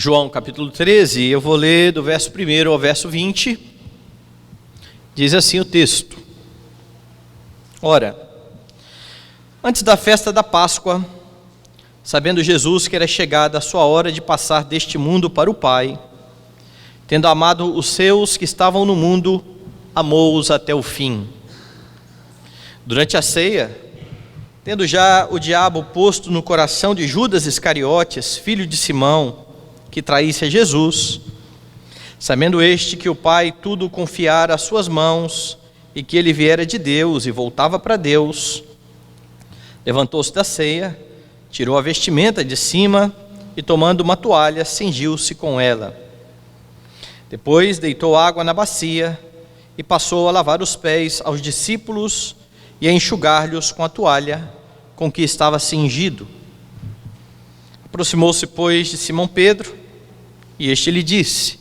João capítulo 13, eu vou ler do verso 1 ao verso 20, diz assim o texto: Ora, antes da festa da Páscoa, sabendo Jesus que era chegada a sua hora de passar deste mundo para o Pai, tendo amado os seus que estavam no mundo, amou-os até o fim. Durante a ceia, tendo já o diabo posto no coração de Judas Iscariotes, filho de Simão, que traísse a Jesus, sabendo este que o Pai tudo confiara às suas mãos, e que ele viera de Deus e voltava para Deus, levantou-se da ceia, tirou a vestimenta de cima e, tomando uma toalha, cingiu-se com ela. Depois deitou água na bacia e passou a lavar os pés aos discípulos e a enxugar-lhes com a toalha com que estava cingido. Aproximou-se, pois, de Simão Pedro, e este lhe disse: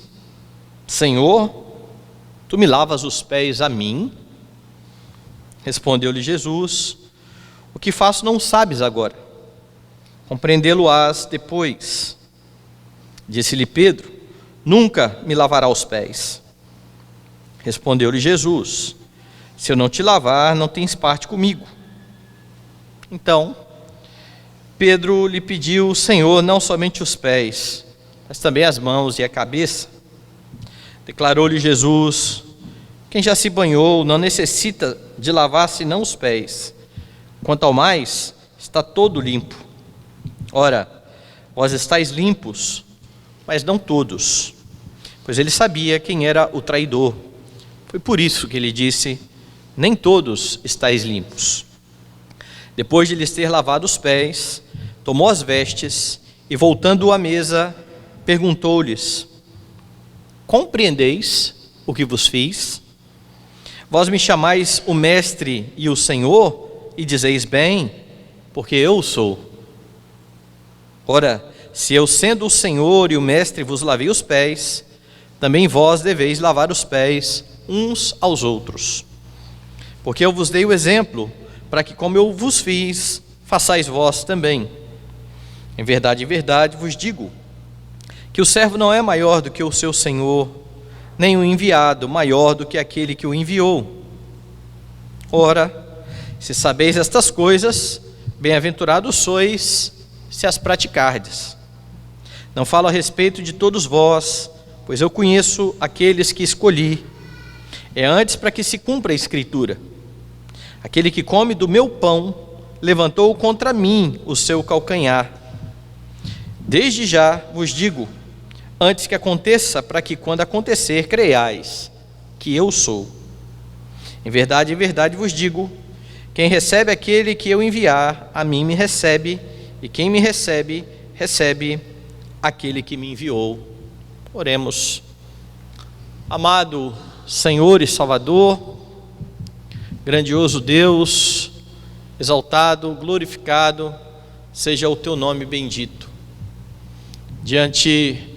Senhor, tu me lavas os pés a mim? Respondeu-lhe Jesus: O que faço não sabes agora, compreendê-lo-ás depois. Disse-lhe Pedro: Nunca me lavará os pés. Respondeu-lhe Jesus: Se eu não te lavar, não tens parte comigo. Então Pedro lhe pediu: Senhor, não somente os pés, mas também as mãos e a cabeça. Declarou-lhe Jesus: Quem já se banhou não necessita de lavar senão os pés, quanto ao mais, está todo limpo. Ora, vós estáis limpos, mas não todos. Pois ele sabia quem era o traidor. Foi por isso que ele disse: Nem todos estáis limpos. Depois de lhes ter lavado os pés, tomou as vestes e, voltando à mesa, perguntou-lhes: Compreendeis o que vos fiz? Vós me chamais o Mestre e o Senhor, e dizeis bem, porque eu sou. Ora, se eu, sendo o Senhor e o Mestre, vos lavei os pés, também vós deveis lavar os pés uns aos outros. Porque eu vos dei o exemplo, para que, como eu vos fiz, façais vós também. Em verdade vos digo, que o servo não é maior do que o seu senhor, nem o enviado maior do que aquele que o enviou. Ora, se sabeis estas coisas, bem-aventurados sois, se as praticardes. Não falo a respeito de todos vós, pois eu conheço aqueles que escolhi. É antes para que se cumpra a Escritura: Aquele que come do meu pão, levantou contra mim o seu calcanhar. Desde já vos digo, antes que aconteça, para que quando acontecer, creiais que eu sou. Em verdade vos digo, quem recebe aquele que eu enviar, a mim me recebe, e quem me recebe, recebe aquele que me enviou. Oremos. Amado Senhor e Salvador, grandioso Deus, exaltado, glorificado, seja o teu nome bendito. Diante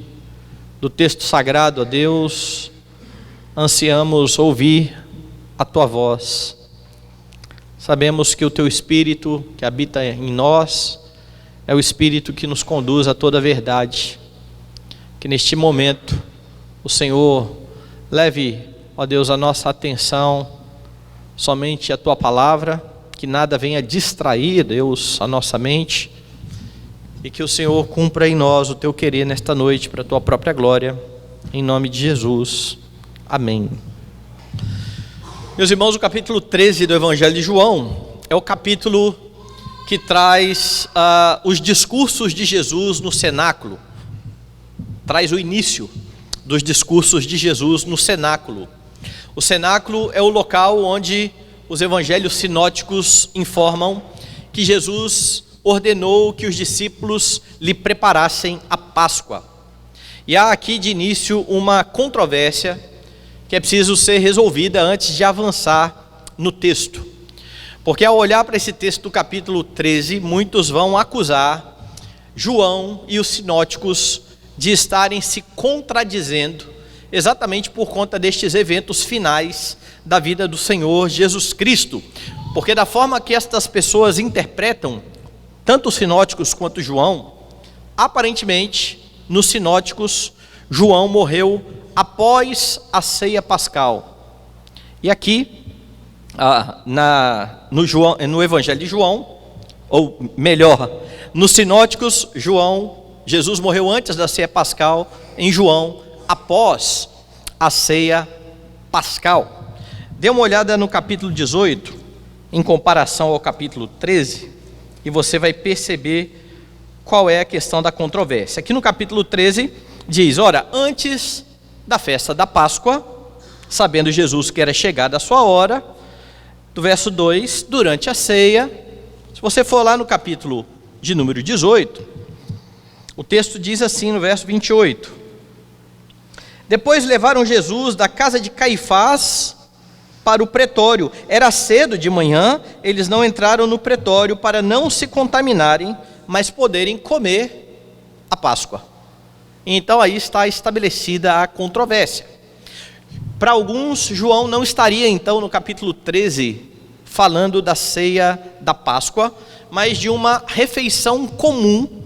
do texto sagrado, ó Deus, ansiamos ouvir a tua voz. Sabemos que o teu Espírito que habita em nós é o Espírito que nos conduz a toda a verdade. Que neste momento o Senhor leve, ó Deus, a nossa atenção somente à tua palavra, que nada venha distrair, Deus, a nossa mente, e que o Senhor cumpra em nós o teu querer nesta noite, para a tua própria glória, em nome de Jesus, amém. Meus irmãos, o capítulo 13 do Evangelho de João é o capítulo que traz os discursos de Jesus no cenáculo, traz o início dos discursos de Jesus no cenáculo. O cenáculo é o local onde os evangelhos sinóticos informam que Jesus ordenou que os discípulos lhe preparassem a Páscoa. E há aqui de início uma controvérsia que é preciso ser resolvida antes de avançar no texto. Porque ao olhar para esse texto do capítulo 13, muitos vão acusar João e os sinóticos de estarem se contradizendo exatamente por conta destes eventos finais da vida do Senhor Jesus Cristo. Porque da forma que estas pessoas interpretam, tanto os sinóticos quanto João, aparentemente nos sinóticos, João morreu após a ceia pascal. E aqui, no Evangelho de João, ou melhor, nos sinóticos, Jesus morreu antes da ceia pascal, em João, após a ceia pascal. Dê uma olhada no capítulo 18, em comparação ao capítulo 13, e você vai perceber qual é a questão da controvérsia. Aqui no capítulo 13 diz: ora, antes da festa da Páscoa, sabendo Jesus que era chegada a sua hora, do verso 2, durante a ceia. Se você for lá no capítulo de número 18, o texto diz assim no verso 28: depois levaram Jesus da casa de Caifás para o pretório. Era cedo de manhã, eles não entraram no pretório para não se contaminarem, mas poderem comer a Páscoa. Então aí está estabelecida a controvérsia. Para alguns, João não estaria então no capítulo 13 falando da ceia da Páscoa, mas de uma refeição comum,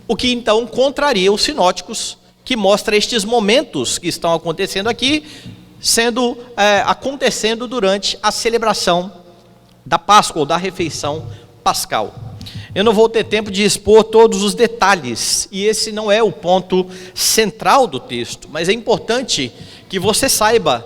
o que então contraria os sinóticos, que mostra estes momentos que estão acontecendo aqui, acontecendo durante a celebração da Páscoa, ou da refeição pascal. Eu não vou ter tempo de expor todos os detalhes, e esse não é o ponto central do texto, mas é importante que você saiba,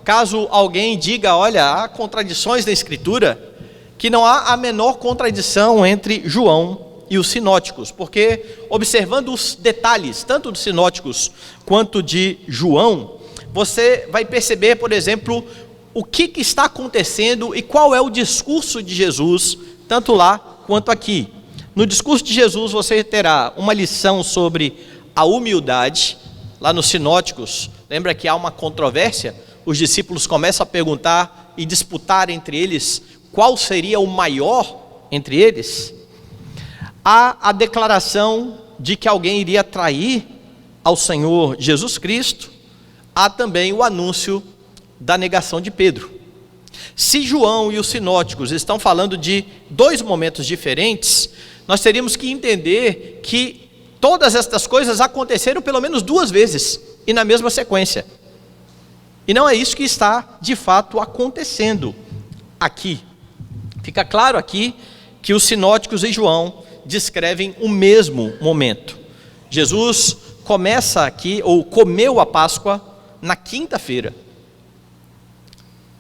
caso alguém diga, olha, há contradições na Escritura, que não há a menor contradição entre João e os sinóticos, porque observando os detalhes, tanto dos sinóticos quanto de João, você vai perceber, por exemplo, o que está acontecendo e qual é o discurso de Jesus, tanto lá quanto aqui. No discurso de Jesus você terá uma lição sobre a humildade. Lá nos sinóticos, lembra que há uma controvérsia? Os discípulos começam a perguntar e disputar entre eles qual seria o maior entre eles. Há a declaração de que alguém iria trair ao Senhor Jesus Cristo. Há também o anúncio da negação de Pedro. Se João e os sinóticos estão falando de dois momentos diferentes, nós teríamos que entender que todas estas coisas aconteceram pelo menos duas vezes e na mesma sequência. E não é isso que está de fato acontecendo aqui. Fica claro aqui que os sinóticos e João descrevem o mesmo momento. Jesus começa aqui, ou comeu a Páscoa na quinta-feira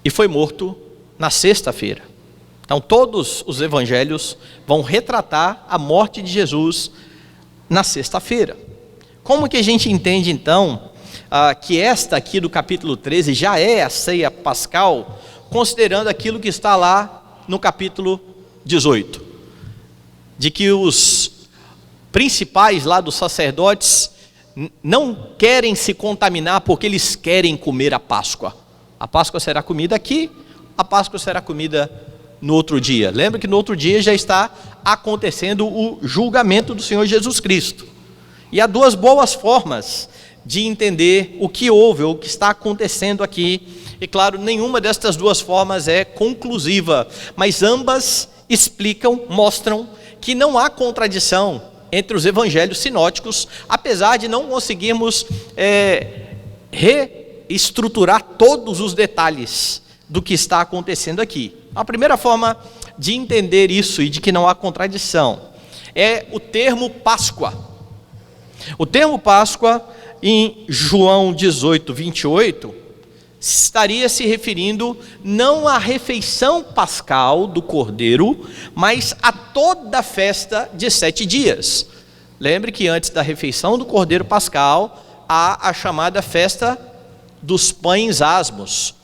e foi morto na sexta-feira. Então todos os evangelhos vão retratar a morte de Jesus na sexta-feira. Como que a gente entende então que esta aqui do capítulo 13 já é a ceia pascal, considerando aquilo que está lá no capítulo 18, de que os principais lá dos sacerdotes não querem se contaminar porque eles querem comer a Páscoa. A Páscoa será comida aqui, a Páscoa será comida no outro dia. Lembra que no outro dia já está acontecendo o julgamento do Senhor Jesus Cristo. E há duas boas formas de entender o que houve, ou o que está acontecendo aqui. E claro, nenhuma destas duas formas é conclusiva, mas ambas explicam, mostram que não há contradição entre os evangelhos sinóticos, apesar de não conseguirmos reestruturar todos os detalhes do que está acontecendo aqui. A primeira forma de entender isso e de que não há contradição é o termo Páscoa. O termo Páscoa, em João 18, 28, estaria se referindo não à refeição pascal do Cordeiro, mas a toda a festa de 7 dias. Lembre que antes da refeição do Cordeiro pascal, há a chamada festa dos pães asmos,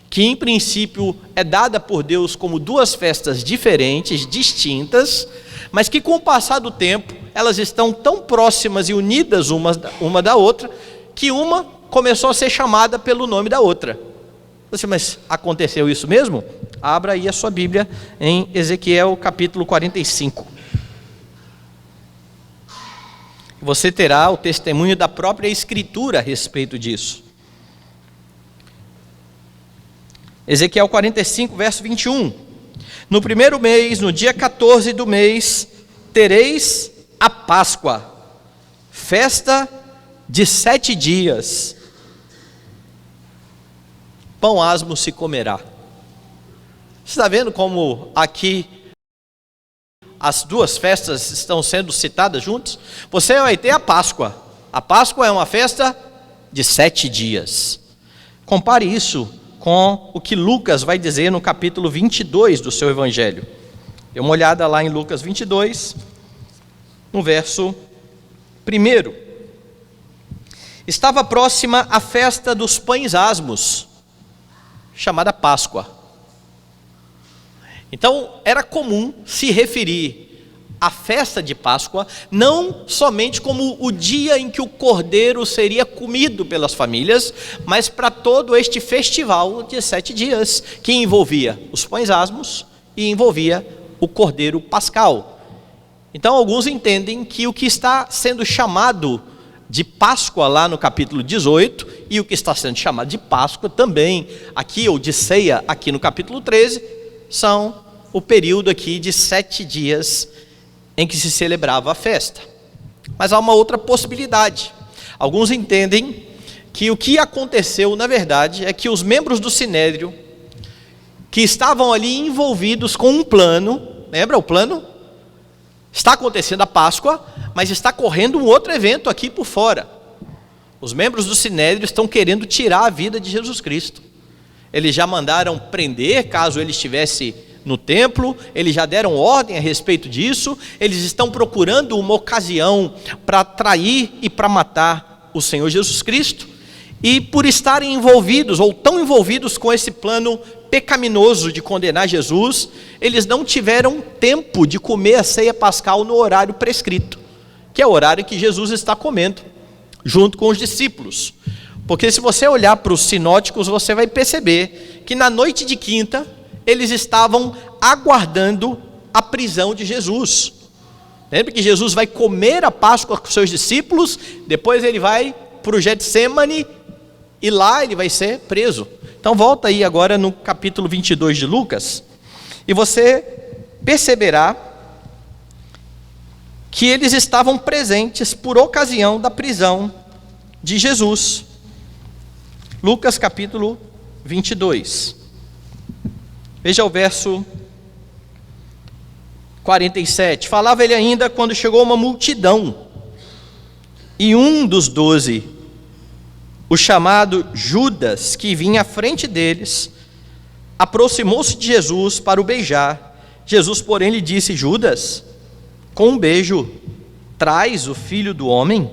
que em princípio é dada por Deus como duas festas diferentes, distintas, mas que com o passar do tempo, elas estão tão próximas e unidas uma da outra, que uma começou a ser chamada pelo nome da outra. Mas aconteceu isso mesmo? Abra aí a sua Bíblia em Ezequiel capítulo 45. Você terá o testemunho da própria Escritura a respeito disso. Ezequiel 45, verso 21. No primeiro mês, no dia 14 do mês, tereis a Páscoa, festa de 7 dias, pão asmo se comerá. Você está vendo como aqui as duas festas estão sendo citadas juntas? Você vai ter a Páscoa. A Páscoa é uma festa de 7 dias. Compare isso com o que Lucas vai dizer no capítulo 22 do seu evangelho. Dê uma olhada lá em Lucas 22, no verso 1. Estava próxima a festa dos pães asmos, chamada Páscoa. Então, era comum se referir à festa de Páscoa, não somente como o dia em que o cordeiro seria comido pelas famílias, mas para todo este festival de 7 dias, que envolvia os pães asmos e envolvia o cordeiro pascal. Então, alguns entendem que o que está sendo chamado de Páscoa lá no capítulo 18, e o que está sendo chamado de Páscoa também aqui, ou de ceia aqui no capítulo 13, são o período aqui de 7 dias em que se celebrava a festa. Mas há uma outra possibilidade. Alguns entendem que o que aconteceu, na verdade, é que os membros do Sinédrio, que estavam ali envolvidos com um plano, lembra o plano? Está acontecendo a Páscoa, mas está correndo um outro evento aqui por fora. Os membros do Sinédrio estão querendo tirar a vida de Jesus Cristo. Eles já mandaram prender, caso ele estivesse no templo, eles já deram ordem a respeito disso, eles estão procurando uma ocasião para trair e para matar o Senhor Jesus Cristo, e por estarem envolvidos, ou tão envolvidos com esse plano pecaminoso de condenar Jesus, eles não tiveram tempo de comer a ceia pascal no horário prescrito, que é o horário que Jesus está comendo, junto com os discípulos. Porque se você olhar para os sinóticos, você vai perceber que na noite de quinta, eles estavam aguardando a prisão de Jesus. Lembra que Jesus vai comer a Páscoa com seus discípulos, depois ele vai para o Getsêmani, e lá ele vai ser preso. Então volta aí agora no capítulo 22 de Lucas, e você perceberá que eles estavam presentes por ocasião da prisão de Jesus. Lucas capítulo 22. Veja o verso 47. Falava ele ainda quando chegou uma multidão, e um dos 12, o chamado Judas, que vinha à frente deles, aproximou-se de Jesus para o beijar. Jesus, porém, lhe disse: Judas, com um beijo, traz o filho do homem?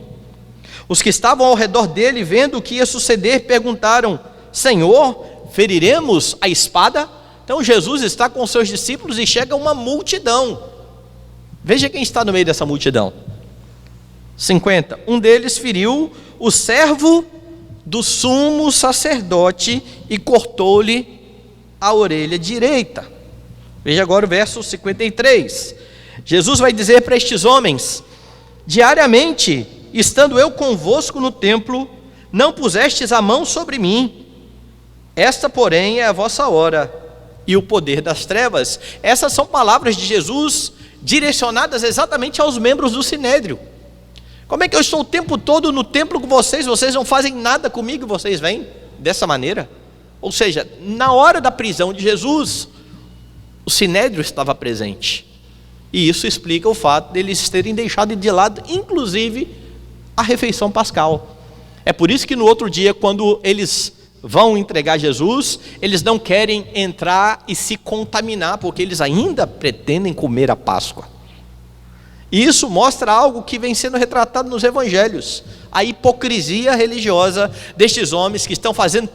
Os que estavam ao redor dele, vendo o que ia suceder, perguntaram: Senhor, feriremos a espada? Então Jesus está com seus discípulos e chega uma multidão. Veja quem está no meio dessa multidão. 50. Um deles feriu o servo do sumo sacerdote e cortou-lhe a orelha direita. Veja agora o verso 53. Jesus vai dizer para estes homens: diariamente, estando eu convosco no templo, não pusestes a mão sobre mim. Esta, porém, é a vossa hora e o poder das trevas. Essas são palavras de Jesus direcionadas exatamente aos membros do Sinédrio. Como é que eu estou o tempo todo no templo com vocês, vocês não fazem nada comigo, vocês vêm dessa maneira? Ou seja, na hora da prisão de Jesus, o Sinédrio estava presente, e isso explica o fato deles terem deixado de lado, inclusive, a refeição pascal. É por isso que no outro dia, quando eles vão entregar Jesus, eles não querem entrar e se contaminar, porque eles ainda pretendem comer a Páscoa. E isso mostra algo que vem sendo retratado nos evangelhos: a hipocrisia religiosa destes homens que estão fazendo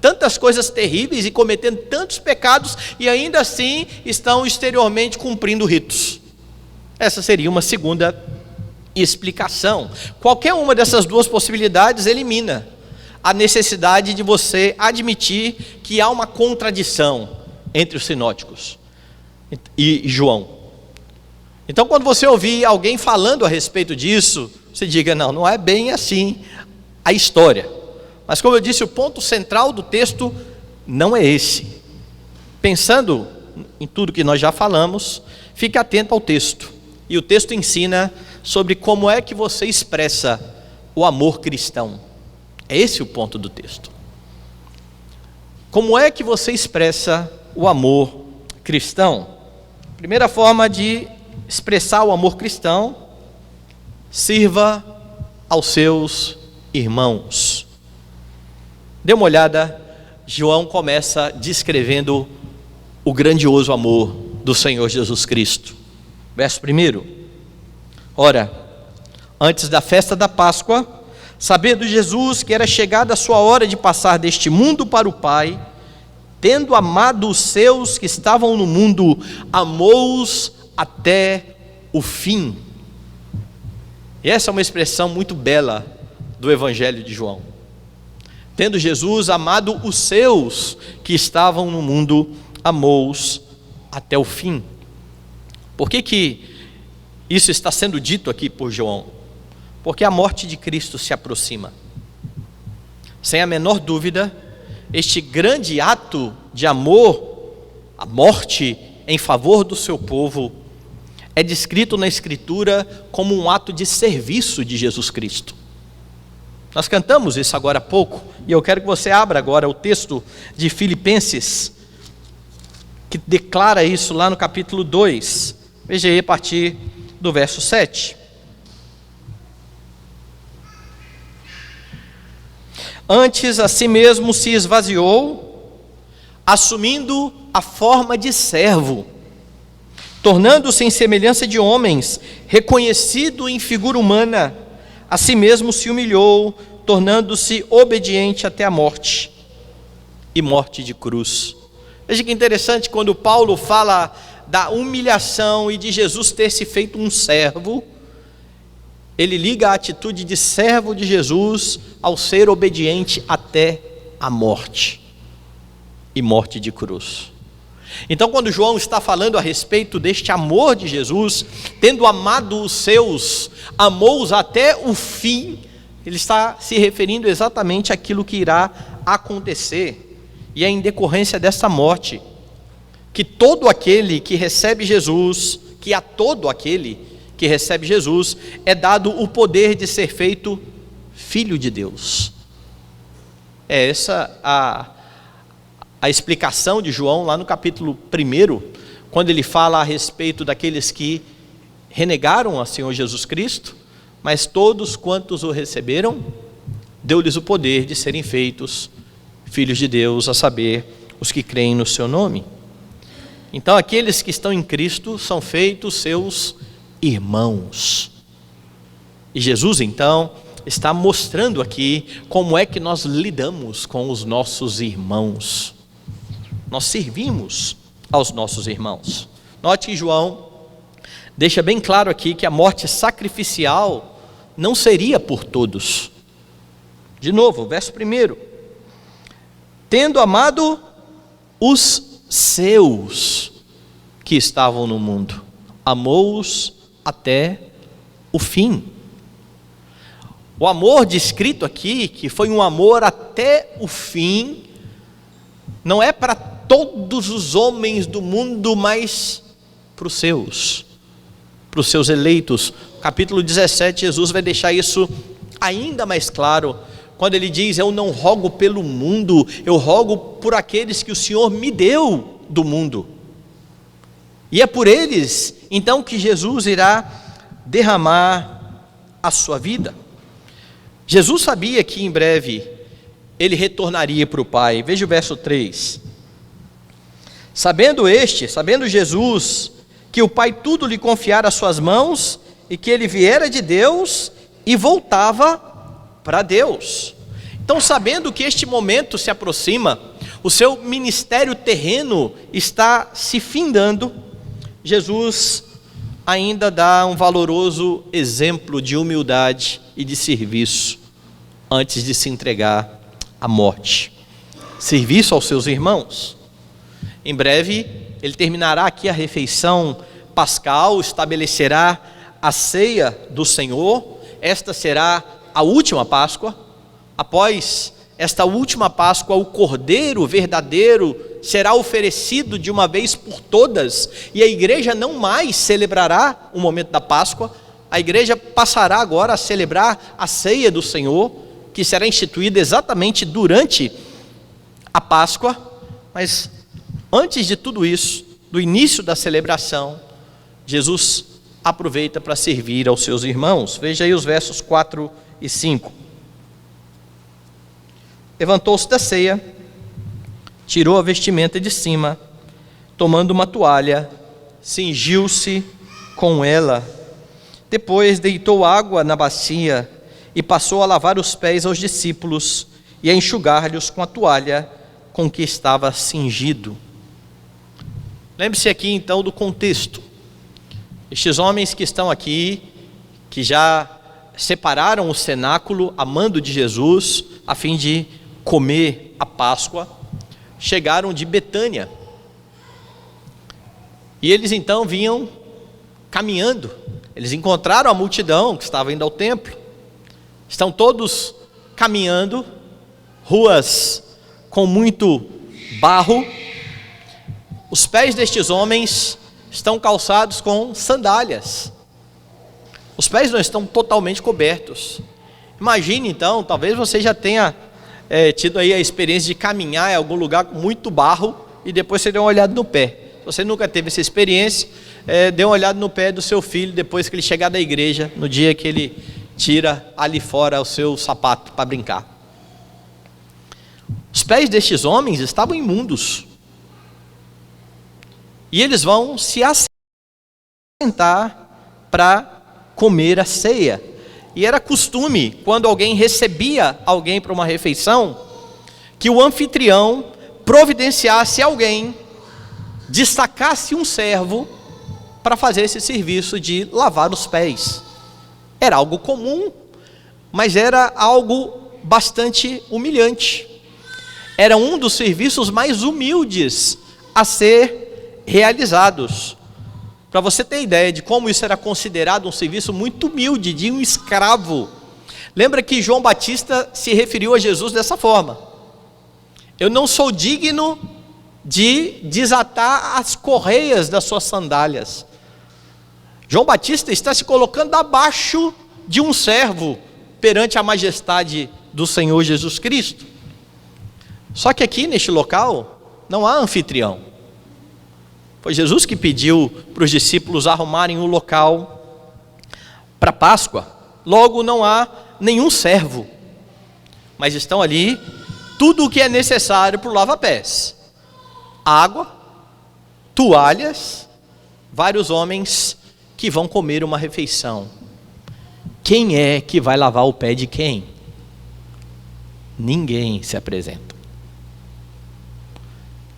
tantas coisas terríveis e cometendo tantos pecados, e ainda assim estão exteriormente cumprindo ritos. Essa seria uma segunda explicação. Qualquer uma dessas duas possibilidades elimina a necessidade de você admitir que há uma contradição entre os sinóticos e João. Então, quando você ouvir alguém falando a respeito disso, você diga: não, não é bem assim a história. Mas, como eu disse, o ponto central do texto não é esse. Pensando em tudo que nós já falamos, fique atento ao texto. E o texto ensina sobre como é que você expressa o amor cristão. É esse o ponto do texto. Como é que você expressa o amor cristão? Primeira forma de expressar o amor cristão: sirva aos seus irmãos. Dê uma olhada, João começa descrevendo o grandioso amor do Senhor Jesus Cristo. Verso 1: Ora, antes da festa da Páscoa, sabendo Jesus que era chegada a sua hora de passar deste mundo para o Pai, tendo amado os seus que estavam no mundo, amou-os até o fim. E essa é uma expressão muito bela do Evangelho de João. Tendo Jesus amado os seus que estavam no mundo, amou-os até o fim. Por que isso está sendo dito aqui por João? Porque a morte de Cristo se aproxima. Sem a menor dúvida, este grande ato de amor, a morte em favor do seu povo, é descrito na Escritura como um ato de serviço de Jesus Cristo. Nós cantamos isso agora há pouco, e eu quero que você abra agora o texto de Filipenses, que declara isso lá no capítulo 2. Veja aí a partir do verso 7. Antes a si mesmo se esvaziou, assumindo a forma de servo, tornando-se em semelhança de homens, reconhecido em figura humana, a si mesmo se humilhou, tornando-se obediente até a morte, e morte de cruz. Veja que interessante, quando Paulo fala da humilhação e de Jesus ter se feito um servo, ele liga a atitude de servo de Jesus ao ser obediente até a morte, e morte de cruz. Então, quando João está falando a respeito deste amor de Jesus, tendo amado os seus, amou-os até o fim, ele está se referindo exatamente àquilo que irá acontecer, e é em decorrência dessa morte, que todo aquele que recebe Jesus, que a todo aquele que recebe Jesus, é dado o poder de ser feito filho de Deus. É essa a explicação de João lá no capítulo 1, quando ele fala a respeito daqueles que renegaram a Senhor Jesus Cristo, mas todos quantos o receberam, deu-lhes o poder de serem feitos filhos de Deus, a saber, os que creem no seu nome. Então aqueles que estão em Cristo são feitos seus irmãos. E Jesus então está mostrando aqui como é que nós lidamos com os nossos irmãos. Nós servimos aos nossos irmãos. Note que João deixa bem claro aqui que a morte sacrificial não seria por todos. De novo, verso 1: Tendo amado os seus que estavam no mundo, amou-os até o fim. O amor descrito aqui, que foi um amor até o fim, não é para todos os homens do mundo, mas para os seus eleitos. Capítulo 17, Jesus vai deixar isso ainda mais claro, quando ele diz: eu não rogo pelo mundo, eu rogo por aqueles que o Senhor me deu do mundo. E é por eles, então, que Jesus irá derramar a sua vida. Jesus sabia que em breve ele retornaria para o Pai. Veja o verso 3. Sabendo Jesus, que o Pai tudo lhe confiara às suas mãos, e que ele viera de Deus e voltava para Deus. Então, sabendo que este momento se aproxima, o seu ministério terreno está se findando, Jesus ainda dá um valoroso exemplo de humildade e de serviço, antes de se entregar à morte. Serviço aos seus irmãos. Em breve, ele terminará aqui a refeição pascal, estabelecerá a ceia do Senhor. Esta será a última Páscoa. Após esta última Páscoa, o Cordeiro verdadeiro será oferecido de uma vez por todas, e a igreja não mais celebrará o momento da Páscoa, a igreja passará agora a celebrar a ceia do Senhor, que será instituída exatamente durante a Páscoa. Mas antes de tudo isso, do início da celebração, Jesus aproveita para servir aos seus irmãos. Veja aí os versos 4 e 5. Levantou-se da ceia, tirou a vestimenta de cima, tomando uma toalha, cingiu-se com ela. Depois deitou água na bacia e passou a lavar os pés aos discípulos e a enxugar-lhes com a toalha com que estava cingido. Lembre-se aqui então do contexto. Estes homens que estão aqui, que já separaram o cenáculo a mando de Jesus, a fim de comer a Páscoa, chegaram de Betânia. E eles então vinham caminhando. Eles encontraram a multidão que estava indo ao templo. Estão todos caminhando, ruas com muito barro. Os pés destes homens estão calçados com sandálias. Os pés não estão totalmente cobertos. Imagine então, talvez você já tenha tido aí a experiência de caminhar em algum lugar com muito barro e depois você deu uma olhada no pé. Se você nunca teve essa experiência, dê uma olhada no pé do seu filho depois que ele chegar da igreja, no dia que ele tira ali fora o seu sapato para brincar. Os pés destes homens estavam imundos. E eles vão se assentar para comer a ceia. E era costume, quando alguém recebia alguém para uma refeição, que o anfitrião providenciasse alguém, destacasse um servo para fazer esse serviço de lavar os pés. Era algo comum, mas era algo bastante humilhante. Era um dos serviços mais humildes a ser realizados. Para você ter ideia de como isso era considerado um serviço muito humilde, de um escravo. Lembra que João Batista se referiu a Jesus dessa forma: eu não sou digno de desatar as correias das suas sandálias. João Batista está se colocando abaixo de um servo perante a majestade do Senhor Jesus Cristo. Só que aqui neste local não há anfitrião. Foi Jesus que pediu para os discípulos arrumarem um local para Páscoa. Logo não há nenhum servo, mas estão ali tudo o que é necessário para o lava-pés: água, toalhas, vários homens que vão comer uma refeição. Quem é que vai lavar o pé de quem? Ninguém se apresenta.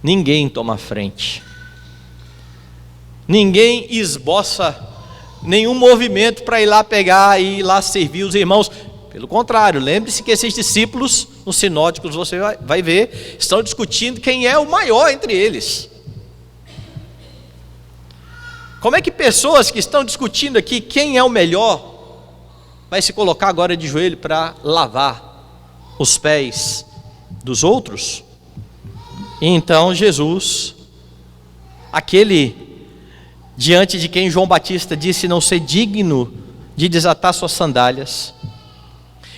Ninguém toma frente. Ninguém esboça nenhum movimento para ir lá pegar e ir lá servir os irmãos. Pelo contrário, lembre-se que esses discípulos, os sinóticos, você vai ver, estão discutindo quem é o maior entre eles. Como é que pessoas que estão discutindo aqui quem é o melhor, vai se colocar agora de joelho para lavar os pés dos outros? E então Jesus, aquele diante de quem João Batista disse não ser digno de desatar suas sandálias,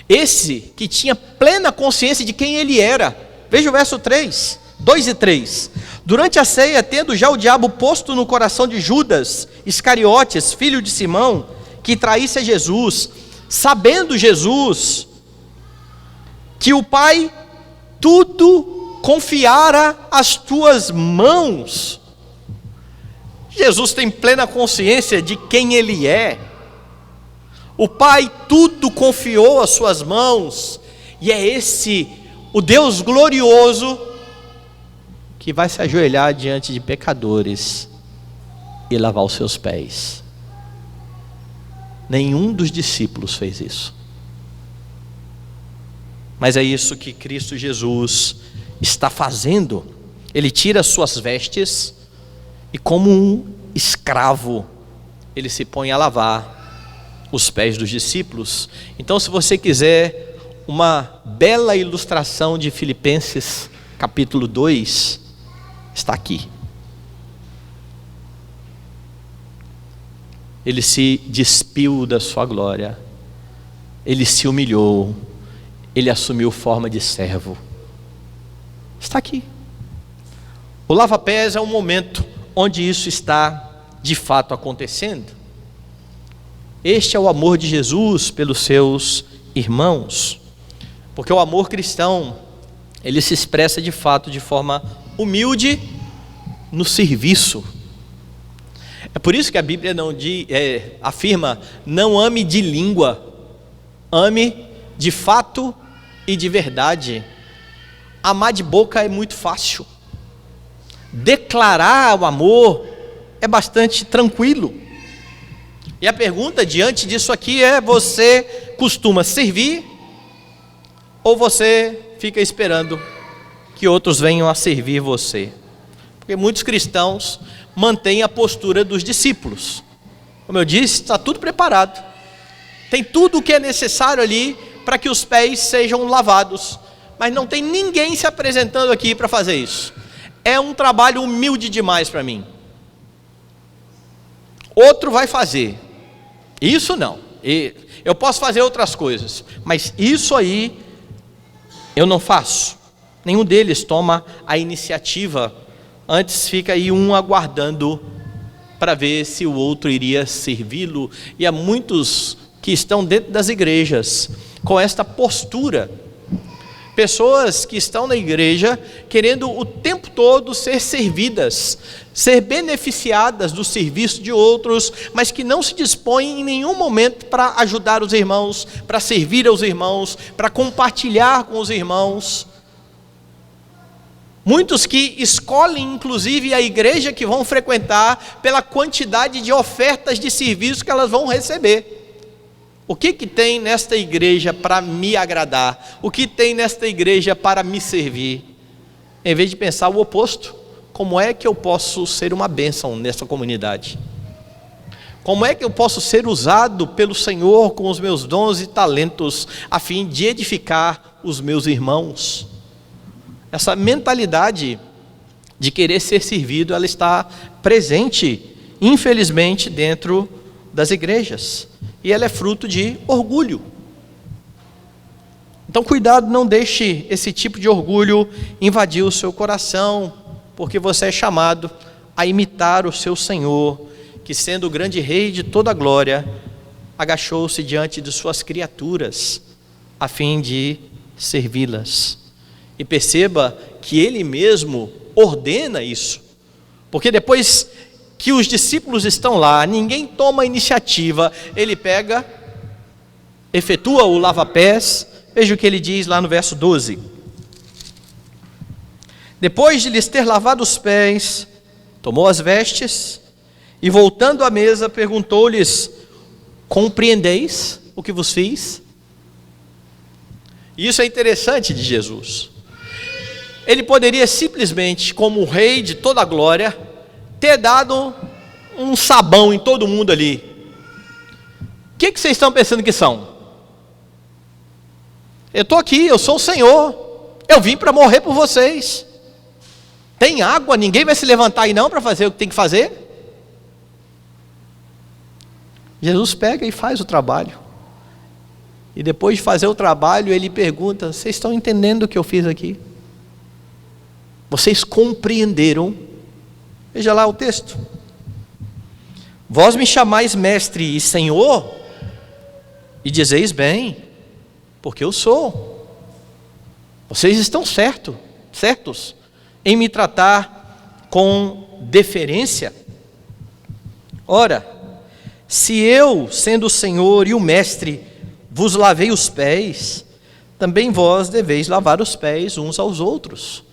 esse que tinha plena consciência de quem ele era. Veja o verso 3, 2 e 3. Durante a ceia, tendo já o diabo posto no coração de Judas Iscariotes, filho de Simão, que traísse a Jesus, sabendo Jesus que o Pai tudo confiara às tuas mãos. Jesus tem plena consciência de quem ele é. O Pai tudo confiou às suas mãos, e é esse o Deus glorioso que vai se ajoelhar diante de pecadores e lavar os seus pés. Nenhum dos discípulos fez isso. Mas é isso que Cristo Jesus está fazendo. Ele tira as suas vestes e, como um escravo, ele se põe a lavar os pés dos discípulos. Então, se você quiser uma bela ilustração de Filipenses capítulo 2, está aqui. Ele se despiu da sua glória, ele se humilhou, ele assumiu forma de servo. Está aqui. O lava-pés é um momento onde isso está de fato acontecendo. Este é o amor de Jesus pelos seus irmãos, porque o amor cristão, ele se expressa de fato de forma humilde no serviço. É por isso que a Bíblia afirma: não ame de língua, ame de fato e de verdade. Amar de boca é muito fácil, declarar o amor é bastante tranquilo. E a pergunta diante disso aqui é: você costuma servir ou você fica esperando que outros venham a servir você? Porque muitos cristãos mantêm a postura dos discípulos. Como eu disse, está tudo preparado, tem tudo o que é necessário ali para que os pés sejam lavados, mas não tem ninguém se apresentando aqui para fazer isso. É um trabalho humilde demais para mim. Outro vai fazer. Isso não. Eu posso fazer outras coisas, mas isso aí eu não faço. Nenhum deles toma a iniciativa. Antes fica aí um aguardando para ver se o outro iria servi-lo. E há muitos que estão dentro das igrejas com esta postura. Pessoas que estão na igreja querendo o tempo todo ser servidas, ser beneficiadas do serviço de outros, mas que não se dispõem em nenhum momento para ajudar os irmãos, para servir aos irmãos, para compartilhar com os irmãos. Muitos que escolhem inclusive a igreja que vão frequentar pela quantidade de ofertas de serviço que elas vão receber. O que tem nesta igreja para me agradar? O que tem nesta igreja para me servir? Em vez de pensar o oposto, como é que eu posso ser uma bênção nessa comunidade? Como é que eu posso ser usado pelo Senhor com os meus dons e talentos, a fim de edificar os meus irmãos? Essa mentalidade de querer ser servido, ela está presente, infelizmente, dentro das igrejas. E ela é fruto de orgulho. Então cuidado, não deixe esse tipo de orgulho invadir o seu coração, porque você é chamado a imitar o seu Senhor, que sendo o grande rei de toda a glória, agachou-se diante de suas criaturas, a fim de servi-las. E perceba que ele mesmo ordena isso, porque depois que os discípulos estão lá, ninguém toma a iniciativa, ele pega, efetua o lava-pés. Veja o que ele diz lá no verso 12: depois de lhes ter lavado os pés, tomou as vestes, e voltando à mesa, perguntou-lhes: compreendeis o que vos fiz? E isso é interessante de Jesus. Ele poderia simplesmente, como o rei de toda a glória, ter dado um sabão em todo mundo ali. O que vocês estão pensando que são? Eu estou aqui, eu sou o Senhor, eu vim para morrer por vocês. Tem água, ninguém vai se levantar aí não para fazer o que tem que fazer? Jesus pega e faz o trabalho. E depois de fazer o trabalho, ele pergunta: vocês estão entendendo o que eu fiz aqui? Vocês compreenderam? Veja lá o texto: vós me chamais mestre e senhor, e dizeis bem, porque eu sou. Vocês estão certos em me tratar com deferência. Ora, se eu, sendo o Senhor e o mestre, vos lavei os pés, também vós deveis lavar os pés uns aos outros.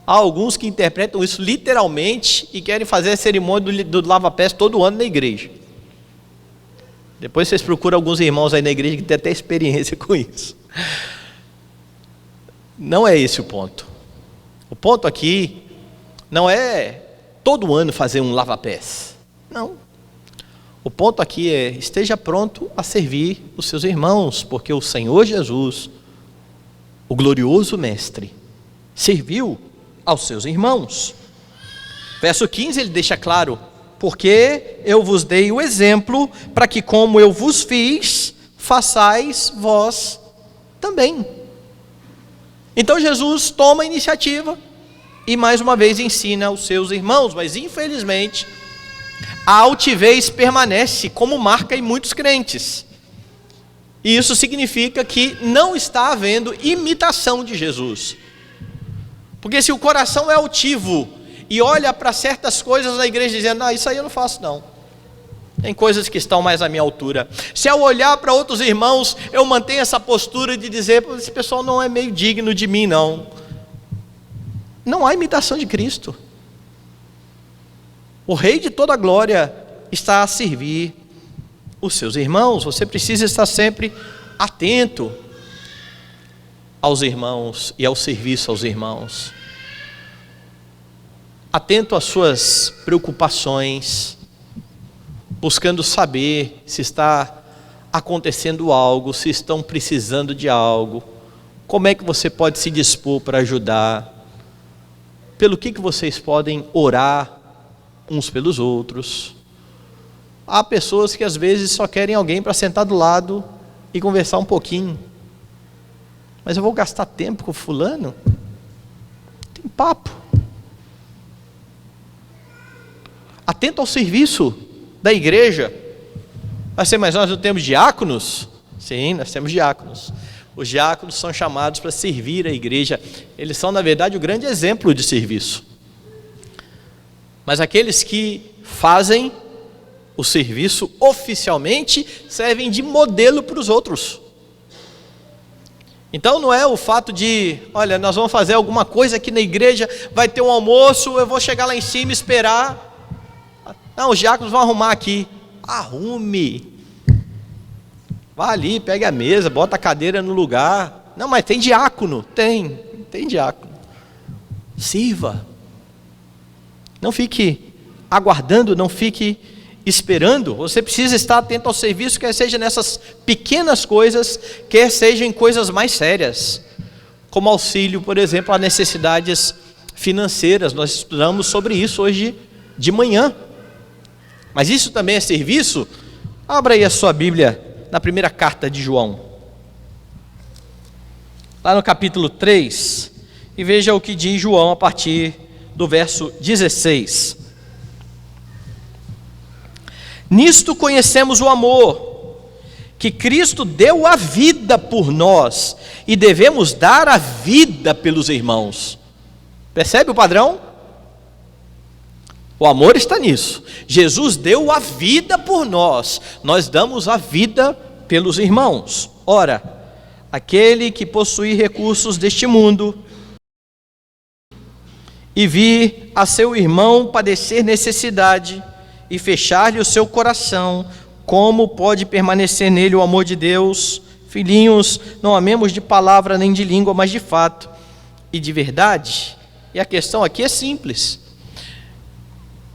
Há alguns que interpretam isso literalmente e querem fazer a cerimônia do lava-pés todo ano na igreja. Depois vocês procuram alguns irmãos aí na igreja que têm até experiência com isso. Não é esse o ponto. O ponto aqui não é todo ano fazer um lava-pés. Não. O ponto aqui é: esteja pronto a servir os seus irmãos, porque o Senhor Jesus, o glorioso mestre, serviu aos seus irmãos. Verso 15 ele deixa claro porque eu vos dei o exemplo, para que como eu vos fiz, façais vós também. Então Jesus toma a iniciativa e mais uma vez ensina aos seus irmãos, mas infelizmente a altivez permanece como marca em muitos crentes. E isso significa que não está havendo imitação de Jesus. Porque se o coração é altivo e olha para certas coisas na igreja dizendo, não, isso aí eu não faço não. Tem coisas que estão mais à minha altura. Se ao olhar para outros irmãos, eu mantenho essa postura de dizer, esse pessoal não é meio digno de mim não. Não há imitação de Cristo. O Rei de toda a glória está a servir os seus irmãos. Você precisa estar sempre atento aos irmãos e ao serviço aos irmãos. Atento às suas preocupações, buscando saber se está acontecendo algo, se estão precisando de algo, como é que você pode se dispor para ajudar, pelo que vocês podem orar uns pelos outros. Há pessoas que às vezes só querem alguém para sentar do lado e conversar um pouquinho. Mas eu vou gastar tempo com fulano? Tem papo. Atento ao serviço da igreja. Mas nós não temos diáconos? Sim, nós temos diáconos. Os diáconos são chamados para servir a igreja. Eles são, na verdade, o grande exemplo de serviço. Mas aqueles que fazem o serviço oficialmente servem de modelo para os outros. Então não é o fato de, olha, nós vamos fazer alguma coisa aqui na igreja, vai ter um almoço, eu vou chegar lá em cima e esperar. Não, os diáconos vão arrumar aqui. Arrume. Vá ali, pegue a mesa, bota a cadeira no lugar. Não, mas tem diácono. Tem diácono. Sirva. Não fique aguardando, não fique esperando. Você precisa estar atento ao serviço, quer seja nessas pequenas coisas, quer seja em coisas mais sérias, como auxílio, por exemplo, a necessidades financeiras. Nós estudamos sobre isso hoje de manhã. Mas isso também é serviço? Abra aí a sua Bíblia na primeira carta de João, lá no capítulo 3, e veja o que diz João a partir do verso 16. Nisto conhecemos o amor, que Cristo deu a vida por nós, e devemos dar a vida pelos irmãos. Percebe o padrão? O amor está nisso. Jesus deu a vida por nós, nós damos a vida pelos irmãos. Ora, aquele que possui recursos deste mundo e vir a seu irmão padecer necessidade e fechar-lhe o seu coração, como pode permanecer nele o amor de Deus? Filhinhos, não amemos de palavra nem de língua, mas de fato e de verdade. E a questão aqui é simples.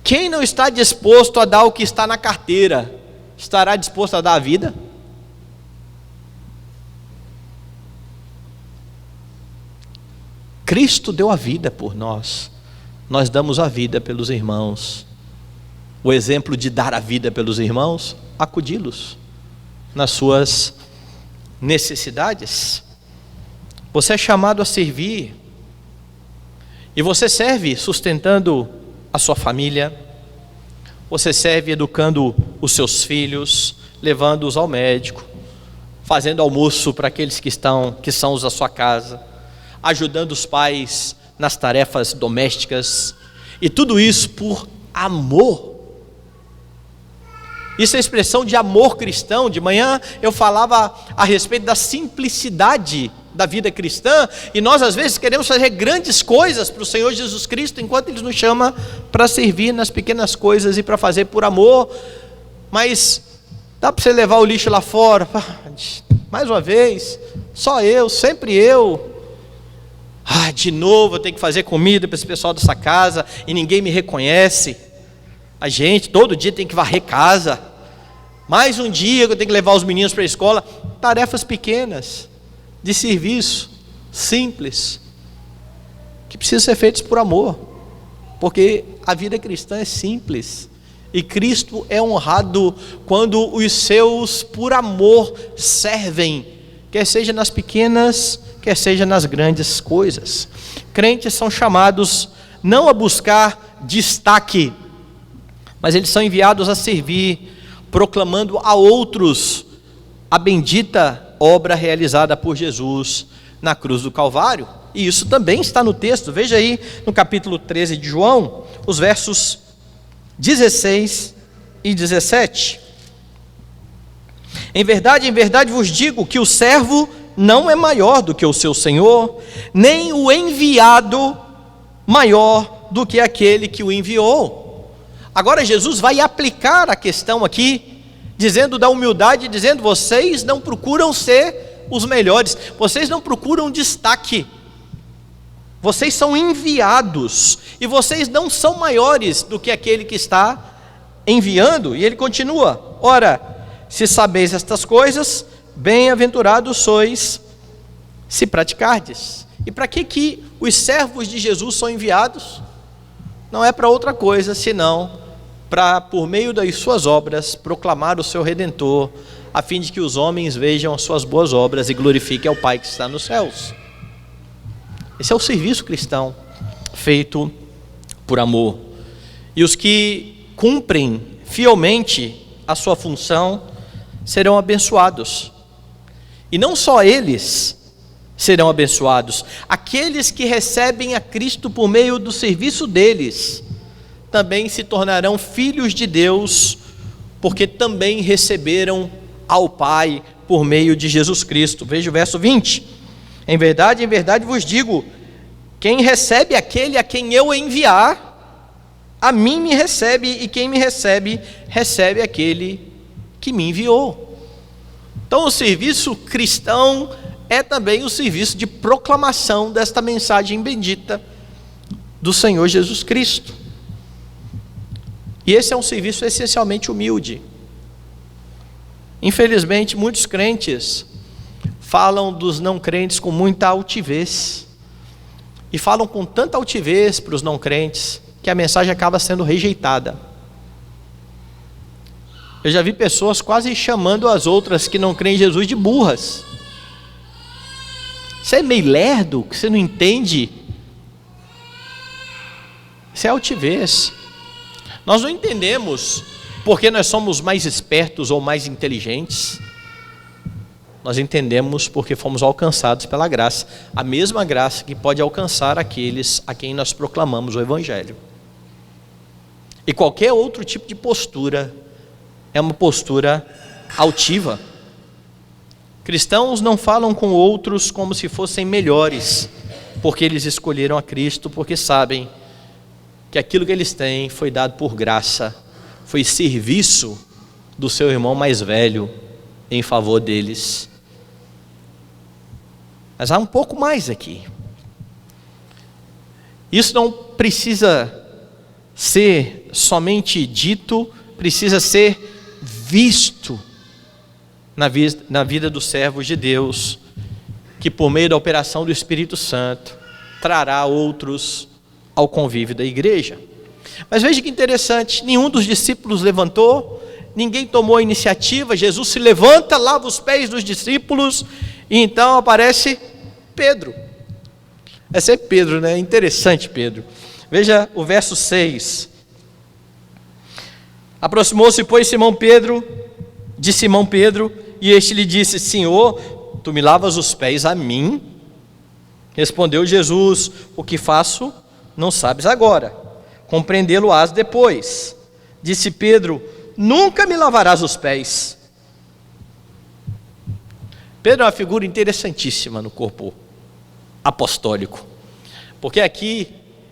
Quem não está disposto a dar o que está na carteira, estará disposto a dar a vida? Cristo deu a vida por nós, nós damos a vida pelos irmãos. O exemplo de dar a vida pelos irmãos, acudi-los nas suas necessidades. Você é chamado a servir, e você serve sustentando a sua família, você serve educando os seus filhos, levando-os ao médico, fazendo almoço para aqueles que são os da sua casa, ajudando os pais nas tarefas domésticas, e tudo isso por amor. Isso é expressão de amor cristão. De manhã eu falava a respeito da simplicidade da vida cristã, e nós às vezes queremos fazer grandes coisas para o Senhor Jesus Cristo, enquanto Ele nos chama para servir nas pequenas coisas e para fazer por amor. Mas dá para você levar o lixo lá fora? Mais uma vez, só eu, sempre eu. De novo eu tenho que fazer comida para esse pessoal dessa casa e ninguém me reconhece. A gente todo dia tem que varrer casa. Mais um dia que eu tenho que levar os meninos para a escola. Tarefas pequenas de serviço, simples, que precisam ser feitos por amor, porque a vida cristã é simples, E Cristo é honrado quando os seus, por amor, servem, quer seja nas pequenas, quer seja nas grandes coisas. Crentes são chamados não a buscar destaque, mas eles são enviados a servir, proclamando a outros a bendita obra realizada por Jesus na cruz do Calvário. E isso também está no texto. Veja aí no capítulo 13 de João, os versos 16 e 17. Em verdade vos digo que o servo não é maior do que o seu senhor, nem o enviado maior do que aquele que o enviou. Agora Jesus vai aplicar a questão aqui, dizendo da humildade, dizendo: vocês não procuram ser os melhores, vocês não procuram destaque, vocês são enviados, e vocês não são maiores do que aquele que está enviando. E ele continua: ora, se sabeis estas coisas, bem-aventurados sois se praticardes. E para que os servos de Jesus são enviados? Não é para outra coisa, senão para, por meio das suas obras, proclamar o seu Redentor, a fim de que os homens vejam as suas boas obras e glorifiquem ao Pai que está nos céus. Esse é o serviço cristão, feito por amor. E os que cumprem fielmente a sua função serão abençoados. E não só eles serão abençoados, aqueles que recebem a Cristo por meio do serviço deles também se tornarão filhos de Deus, porque também receberam ao Pai por meio de Jesus Cristo. Veja o verso 20: em verdade vos digo, quem recebe aquele a quem eu enviar, a mim me recebe, e quem me recebe, recebe aquele que me enviou. Então o serviço cristão é também o serviço de proclamação desta mensagem bendita do Senhor Jesus Cristo. E esse é um serviço essencialmente humilde. Infelizmente, muitos crentes falam dos não crentes com muita altivez, e falam com tanta altivez para os não crentes, que a mensagem acaba sendo rejeitada. Eu já vi pessoas quase chamando as outras que não creem em Jesus de burras. Você é meio lerdo, que você não entende. Isso é altivez. Nós não entendemos porque nós somos mais espertos ou mais inteligentes. Nós entendemos porque fomos alcançados pela graça, a mesma graça que pode alcançar aqueles a quem nós proclamamos o Evangelho. E qualquer outro tipo de postura é uma postura altiva. Cristãos não falam com outros como se fossem melhores, porque eles escolheram a Cristo, porque sabem que aquilo que eles têm foi dado por graça, foi serviço do seu irmão mais velho em favor deles. Mas há um pouco mais aqui. Isso não precisa ser somente dito, precisa ser visto na vida dos servos de Deus, que por meio da operação do Espírito Santo trará outros ao convívio da igreja. Mas veja que interessante, nenhum dos discípulos levantou, ninguém tomou a iniciativa. Jesus se levanta, lava os pés dos discípulos, e então aparece Pedro. Esse é Pedro, né? Interessante, Pedro. Veja o verso 6. Aproximou-se, pois, de Simão Pedro, e este lhe disse: Senhor, tu me lavas os pés a mim? Respondeu Jesus: o que faço não sabes agora, compreendê-lo-ás depois. Disse Pedro: nunca me lavarás os pés. Pedro é uma figura interessantíssima no corpo apostólico, porque aqui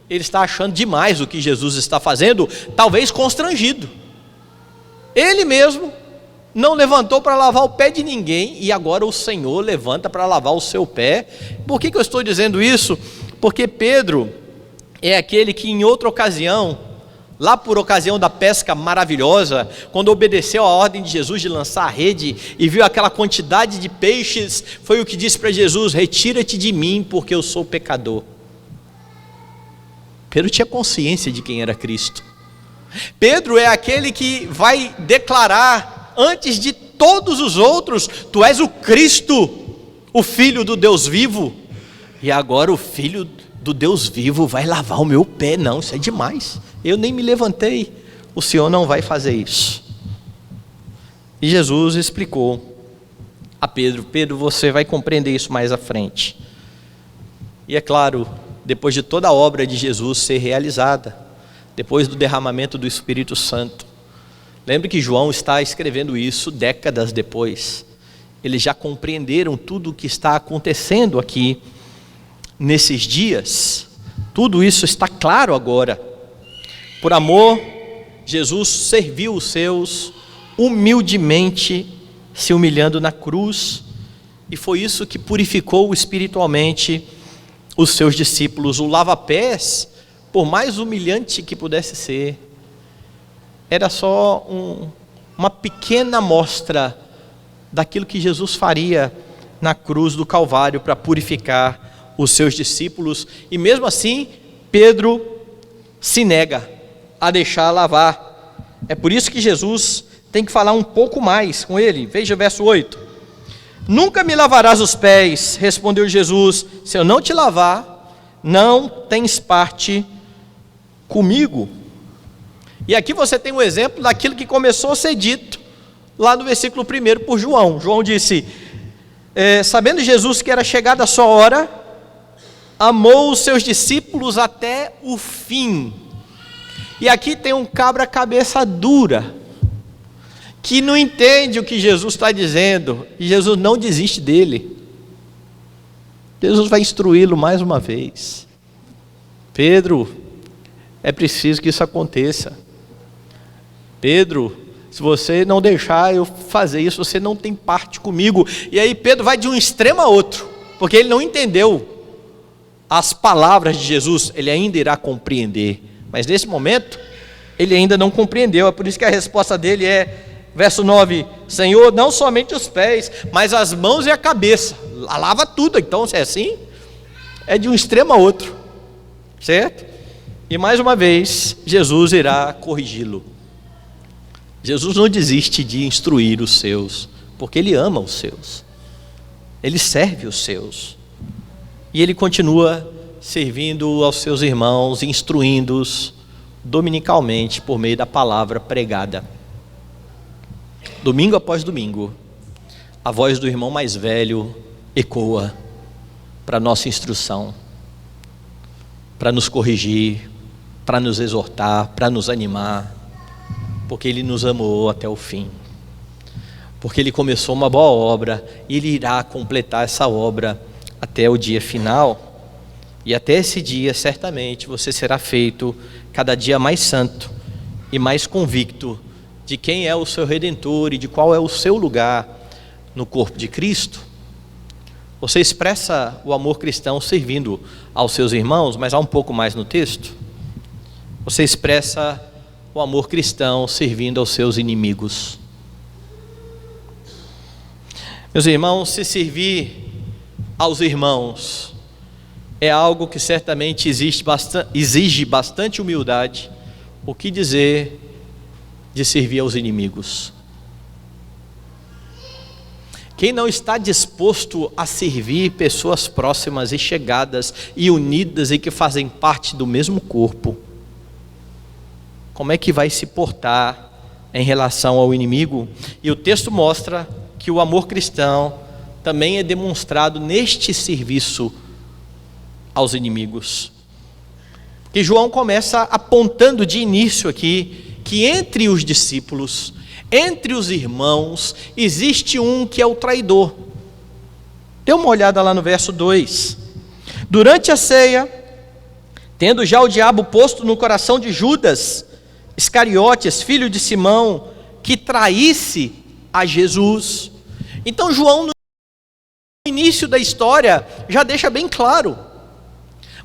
ele está achando demais o que Jesus está fazendo, talvez constrangido. Ele mesmo não levantou para lavar o pé de ninguém, e agora o Senhor levanta para lavar o seu pé. Por que eu estou dizendo isso? Porque Pedro é aquele que em outra ocasião, lá por ocasião da pesca maravilhosa, quando obedeceu a ordem de Jesus de lançar a rede e viu aquela quantidade de peixes, foi o que disse para Jesus: retira-te de mim, porque eu sou pecador. Pedro tinha consciência de quem era Cristo. Pedro é aquele que vai declarar antes de todos os outros: tu és o Cristo, o Filho do Deus vivo. E agora o Filho do Deus vivo vai lavar o meu pé. Não, isso é demais. Eu nem me levantei. O Senhor não vai fazer isso. E Jesus explicou a Pedro: Pedro, você vai compreender isso mais à frente. E é claro, depois de toda a obra de Jesus ser realizada, depois do derramamento do Espírito Santo, lembre que João está escrevendo isso décadas depois. Eles já compreenderam tudo o que está acontecendo aqui nesses dias. Tudo isso está claro agora. Por amor, Jesus serviu os seus humildemente, se humilhando na cruz, e foi isso que purificou espiritualmente os seus discípulos. O lava-pés, por mais humilhante que pudesse ser, era só uma pequena amostra daquilo que Jesus faria na cruz do Calvário para purificar os seus discípulos. E mesmo assim, Pedro se nega a deixar lavar. É por isso que Jesus tem que falar um pouco mais com ele. Veja o verso 8. Nunca me lavarás os pés, respondeu Jesus, se eu não te lavar, não tens parte comigo. E aqui você tem um exemplo daquilo que começou a ser dito lá no versículo 1 por João. João disse, sabendo Jesus que era chegada a sua hora, amou os seus discípulos até o fim. E aqui tem um cabra cabeça dura, que não entende o que Jesus está dizendo, e Jesus não desiste dele. Jesus vai instruí-lo mais uma vez. Pedro, é preciso que isso aconteça. Pedro, se você não deixar eu fazer isso, você não tem parte comigo. E aí Pedro vai de um extremo a outro, porque ele não entendeu as palavras de Jesus. Ele ainda irá compreender, mas nesse momento ele ainda não compreendeu. É por isso que a resposta dele é verso 9, Senhor, não somente os pés, mas as mãos e a cabeça, lava tudo. Então, se é assim, é de um extremo a outro, certo? E mais uma vez, Jesus irá corrigi-lo. Jesus não desiste de instruir os seus, porque Ele ama os seus, Ele serve os seus, e Ele continua servindo aos seus irmãos, instruindo-os dominicalmente por meio da palavra pregada. Domingo após domingo, a voz do irmão mais velho ecoa para nossa instrução, para nos corrigir, para nos exortar, para nos animar, porque Ele nos amou até o fim, porque Ele começou uma boa obra e Ele irá completar essa obra até o dia final. E até esse dia, certamente, você será feito cada dia mais santo e mais convicto de quem é o seu Redentor e de qual é o seu lugar no corpo de Cristo. Você expressa o amor cristão servindo aos seus irmãos, mas há um pouco mais no texto. Você expressa o amor cristão servindo aos seus inimigos. Meus irmãos, se servir aos irmãos é algo que certamente exige bastante humildade. O que dizer de servir aos inimigos? Quem não está disposto a servir pessoas próximas e chegadas e unidas e que fazem parte do mesmo corpo, como é que vai se portar em relação ao inimigo? E o texto mostra que o amor cristão também é demonstrado neste serviço aos inimigos. Porque João começa apontando de início aqui que entre os discípulos, entre os irmãos, existe um que é o traidor. Dê uma olhada lá no verso 2. Durante a ceia, tendo já o diabo posto no coração de Judas Iscariotes, filho de Simão, que traísse a Jesus. Então João, no início da história, já deixa bem claro.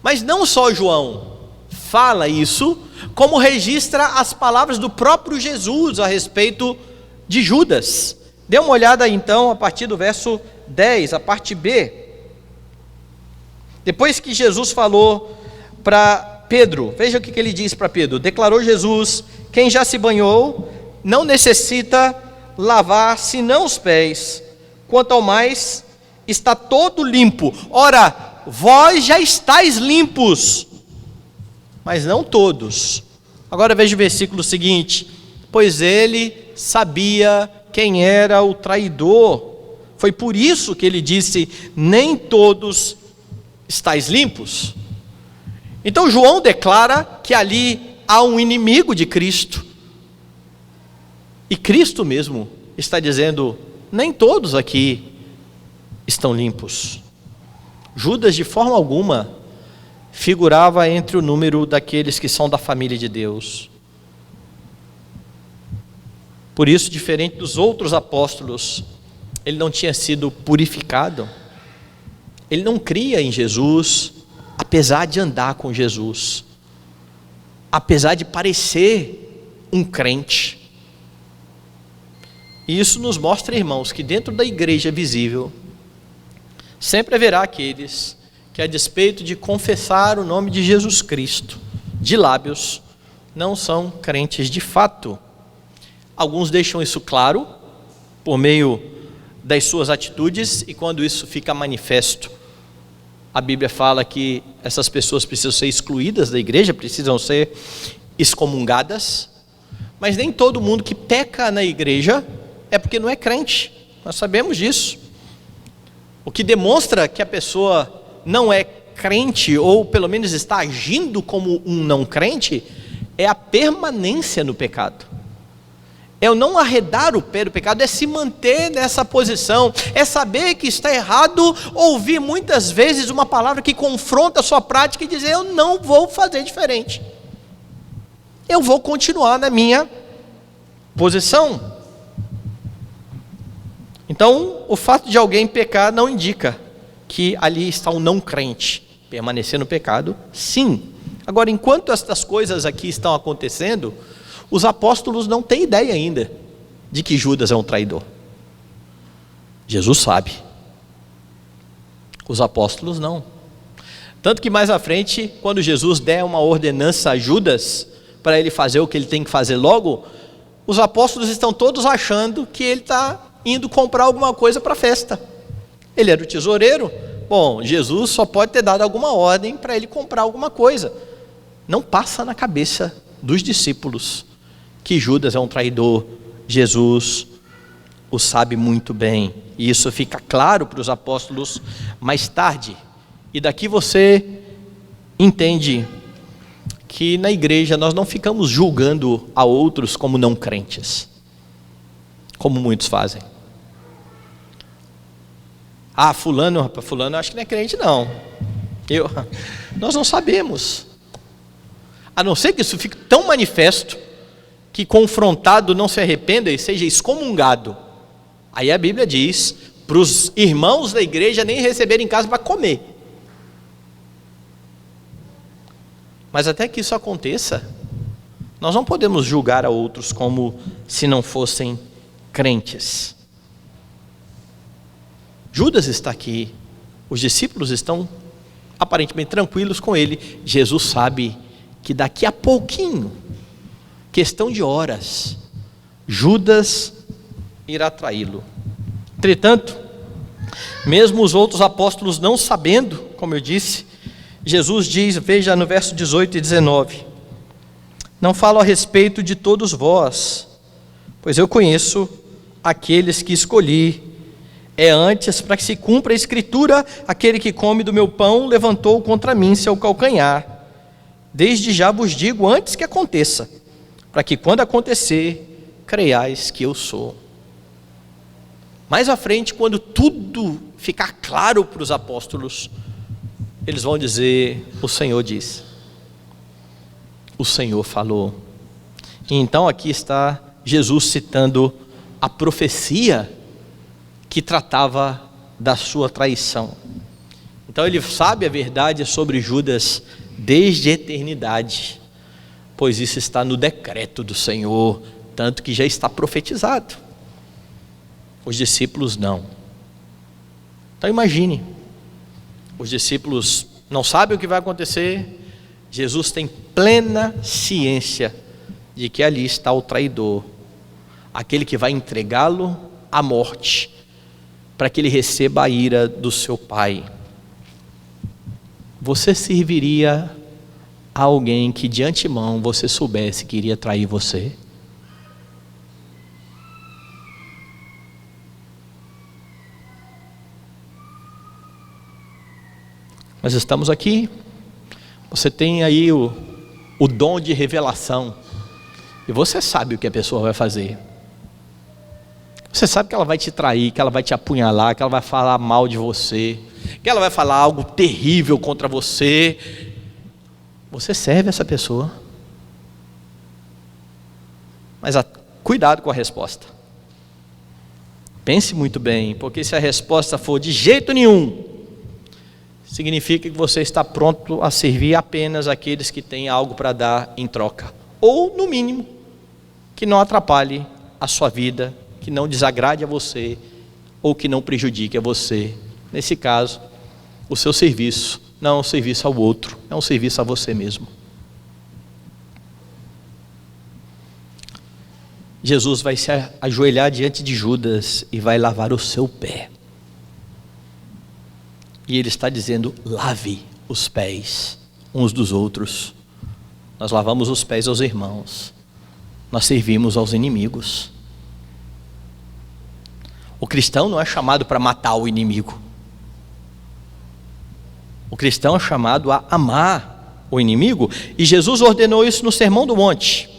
Mas não só João fala isso, como registra as palavras do próprio Jesus a respeito de Judas. Dê uma olhada então a partir do verso 10, a parte B. Depois que Jesus falou para Pedro, veja o que ele diz para Pedro. Declarou Jesus Quem já se banhou não necessita lavar senão os pés, quanto ao mais está todo limpo. Ora, vós já estáis limpos, mas não todos. Agora veja o versículo seguinte: pois ele sabia quem era o traidor. Foi por isso que ele disse: nem todos estáis limpos. Então João declara que ali há um inimigo de Cristo. E Cristo mesmo está dizendo: nem todos aqui estão limpos. Judas, de forma alguma, figurava entre o número daqueles que são da família de Deus. Por isso, diferente dos outros apóstolos, ele não tinha sido purificado. Ele não cria em Jesus, apesar de andar com Jesus, apesar de parecer um crente. E isso nos mostra, irmãos, que dentro da igreja visível, sempre haverá aqueles que, a despeito de confessar o nome de Jesus Cristo de lábios, não são crentes de fato. Alguns deixam isso claro por meio das suas atitudes, e quando isso fica manifesto, a Bíblia fala que essas pessoas precisam ser excluídas da igreja, precisam ser excomungadas. Mas nem todo mundo que peca na igreja é porque não é crente, nós sabemos disso. O que demonstra que a pessoa não é crente, ou pelo menos está agindo como um não crente, é a permanência no pecado. É o não arredar o pé do pecado, é se manter nessa posição, é saber que está errado, ouvir muitas vezes uma palavra que confronta a sua prática e dizer: eu não vou fazer diferente, eu vou continuar na minha posição. Então, o fato de alguém pecar não indica que ali está um não crente. Permanecer no pecado, sim. Agora, enquanto estas coisas aqui estão acontecendo, os apóstolos não têm ideia ainda de que Judas é um traidor. Jesus sabe. Os apóstolos não. Tanto que mais à frente, quando Jesus der uma ordenança a Judas, para ele fazer o que ele tem que fazer logo, os apóstolos estão todos achando que ele está indo comprar alguma coisa para a festa. Ele era o tesoureiro. Bom, Jesus só pode ter dado alguma ordem para ele comprar alguma coisa. Não passa na cabeça dos discípulos que Judas é um traidor. Jesus o sabe muito bem, e isso fica claro para os apóstolos mais tarde. E daqui você entende que na igreja nós não ficamos julgando a outros como não crentes, como muitos fazem. Ah, fulano acho que não é crente não. Nós não sabemos. A não ser que isso fique tão manifesto, que confrontado não se arrependa e seja excomungado. Aí a Bíblia diz para os irmãos da igreja nem receber em casa para comer. Mas até que isso aconteça, nós não podemos julgar a outros como se não fossem crentes. Judas está aqui, os discípulos estão aparentemente tranquilos com ele. Jesus sabe que daqui a pouquinho, questão de horas, Judas irá traí-lo. Entretanto, mesmo os outros apóstolos não sabendo, como eu disse, Jesus diz, veja no verso 18 e 19: não falo a respeito de todos vós, pois eu conheço aqueles que escolhi. É antes para que se cumpra a escritura: aquele que come do meu pão levantou contra mim seu calcanhar. Desde já vos digo antes que aconteça, para que quando acontecer, creiais que eu sou. Mais à frente, quando tudo ficar claro para os apóstolos, eles vão dizer: o Senhor disse, o Senhor falou. E então aqui está Jesus citando a profecia que tratava da sua traição. Então ele sabe a verdade sobre Judas desde a eternidade, pois isso está no decreto do Senhor, tanto que já está profetizado. Os discípulos não. Então imagine, os discípulos não sabem o que vai acontecer. Jesus tem plena ciência de que ali está o traidor, aquele que vai entregá-lo à morte, para que ele receba a ira do seu pai. Você serviria a alguém que de antemão você soubesse que iria trair você? Nós estamos aqui, você tem aí o dom de revelação, e você sabe o que a pessoa vai fazer. Você sabe que ela vai te trair, que ela vai te apunhalar, que ela vai falar mal de você, que ela vai falar algo terrível contra você. Você serve essa pessoa. Mas cuidado com a resposta. Pense muito bem, porque se a resposta for de jeito nenhum, significa que você está pronto a servir apenas aqueles que têm algo para dar em troca. Ou, no mínimo, que não atrapalhe a sua vida, que não desagrade a você, ou que não prejudique a você. Nesse caso, o seu serviço não é um serviço ao outro, é um serviço a você mesmo. Jesus vai se ajoelhar diante de Judas e vai lavar o seu pé. E ele está dizendo: lave os pés uns dos outros. Nós lavamos os pés aos irmãos, nós servimos aos inimigos. O cristão não é chamado para matar o inimigo. O cristão é chamado a amar o inimigo, e Jesus ordenou isso no Sermão do Monte.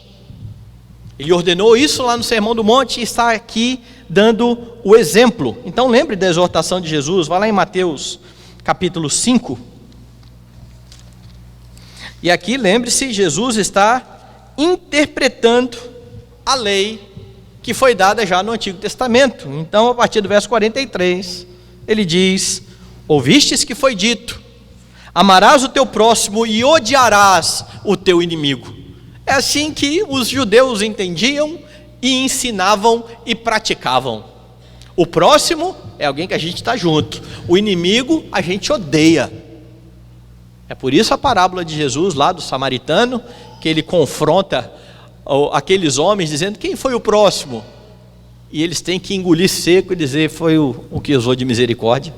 Ele ordenou isso lá no Sermão do Monte e está aqui dando o exemplo. Então lembre da exortação de Jesus, vá lá em Mateus capítulo 5. E aqui lembre-se, Jesus está interpretando a lei que foi dada já no Antigo Testamento. Então, a partir do verso 43, ele diz: ouvistes que foi dito, amarás o teu próximo e odiarás o teu inimigo. É assim que os judeus entendiam e ensinavam e praticavam. O próximo é alguém que a gente está junto, o inimigo a gente odeia. É por isso a parábola de Jesus lá do samaritano, que ele confronta aqueles homens dizendo: quem foi o próximo? E eles têm que engolir seco e dizer: foi o que usou de misericórdia.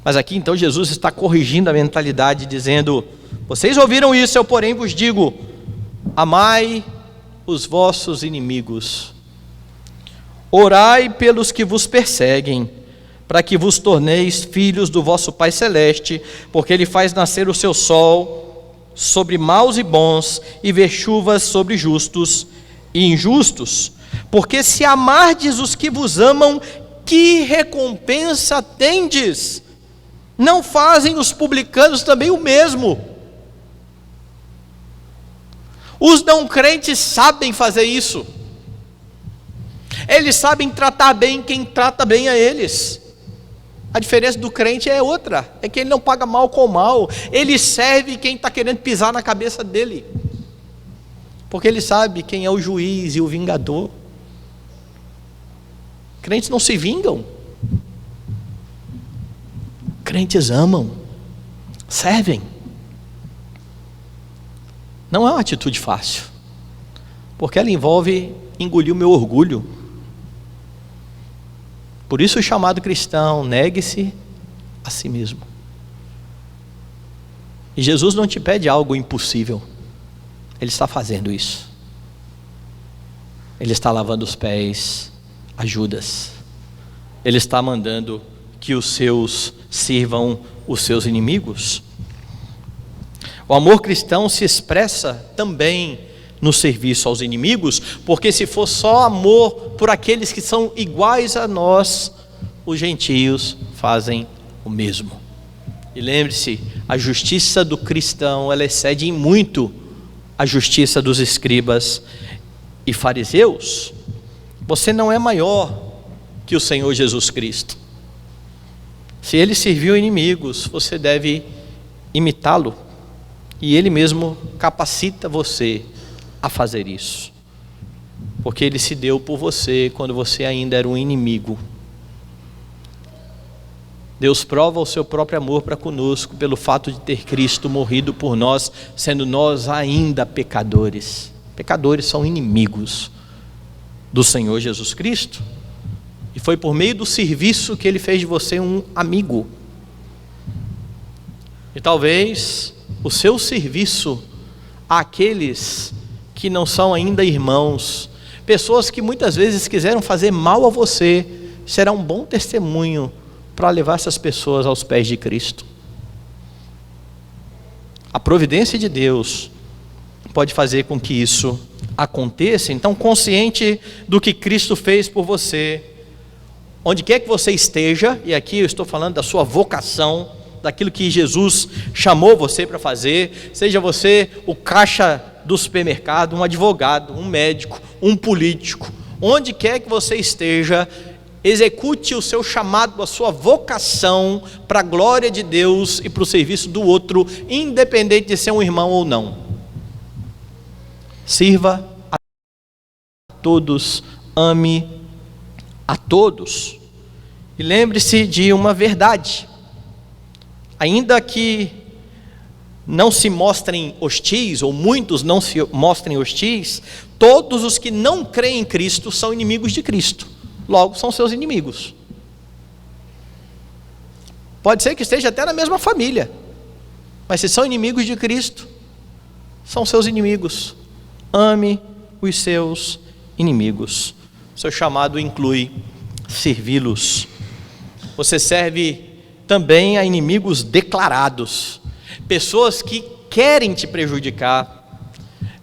Mas aqui então Jesus está corrigindo a mentalidade, dizendo: vocês ouviram isso, eu porém vos digo, amai os vossos inimigos, orai pelos que vos perseguem, para que vos torneis filhos do vosso Pai Celeste, porque Ele faz nascer o seu sol sobre maus e bons, e ver chuvas sobre justos e injustos. Porque se amardes os que vos amam, que recompensa tendes? Não fazem os publicanos também o mesmo? Os não crentes sabem fazer isso. Eles sabem tratar bem quem trata bem a eles. A diferença do crente é outra, é que ele não paga mal com mal, ele serve quem está querendo pisar na cabeça dele, porque ele sabe quem é o juiz e o vingador. Crentes não se vingam, crentes amam, servem. Não é uma atitude fácil, porque ela envolve engolir o meu orgulho. Por isso o chamado cristão: negue-se a si mesmo. E Jesus não te pede algo impossível, Ele está fazendo isso. Ele está lavando os pés a Judas, Ele está mandando que os seus sirvam os seus inimigos. O amor cristão se expressa também no serviço aos inimigos, porque se for só amor por aqueles que são iguais a nós, os gentios fazem o mesmo. E lembre-se, a justiça do cristão, ela excede em muito a justiça dos escribas e fariseus. Você não é maior que o Senhor Jesus Cristo. Se Ele serviu inimigos, você deve imitá-lo, e Ele mesmo capacita você a fazer isso, porque Ele se deu por você quando você ainda era um inimigo. Deus prova o seu próprio amor para conosco pelo fato de ter Cristo morrido por nós, sendo nós ainda pecadores. Pecadores são inimigos do Senhor Jesus Cristo. E foi por meio do serviço que Ele fez de você um amigo. E talvez o seu serviço àqueles que não são ainda irmãos, pessoas que muitas vezes quiseram fazer mal a você, será um bom testemunho para levar essas pessoas aos pés de Cristo. A providência de Deus pode fazer com que isso aconteça. Então, consciente do que Cristo fez por você, onde quer que você esteja, e aqui eu estou falando da sua vocação, daquilo que Jesus chamou você para fazer, seja você o caixa do supermercado, um advogado, um médico, um político, onde quer que você esteja, execute o seu chamado, a sua vocação para a glória de Deus e para o serviço do outro, independente de ser um irmão ou não. Sirva a todos, ame a todos. E lembre-se de uma verdade: ainda que não se mostrem hostis, ou muitos não se mostrem hostis, todos os que não creem em Cristo são inimigos de Cristo. Logo, são seus inimigos. Pode ser que esteja até na mesma família, mas se são inimigos de Cristo, são seus inimigos. Ame os seus inimigos. Seu chamado inclui servi-los. Você serve também a inimigos declarados, pessoas que querem te prejudicar,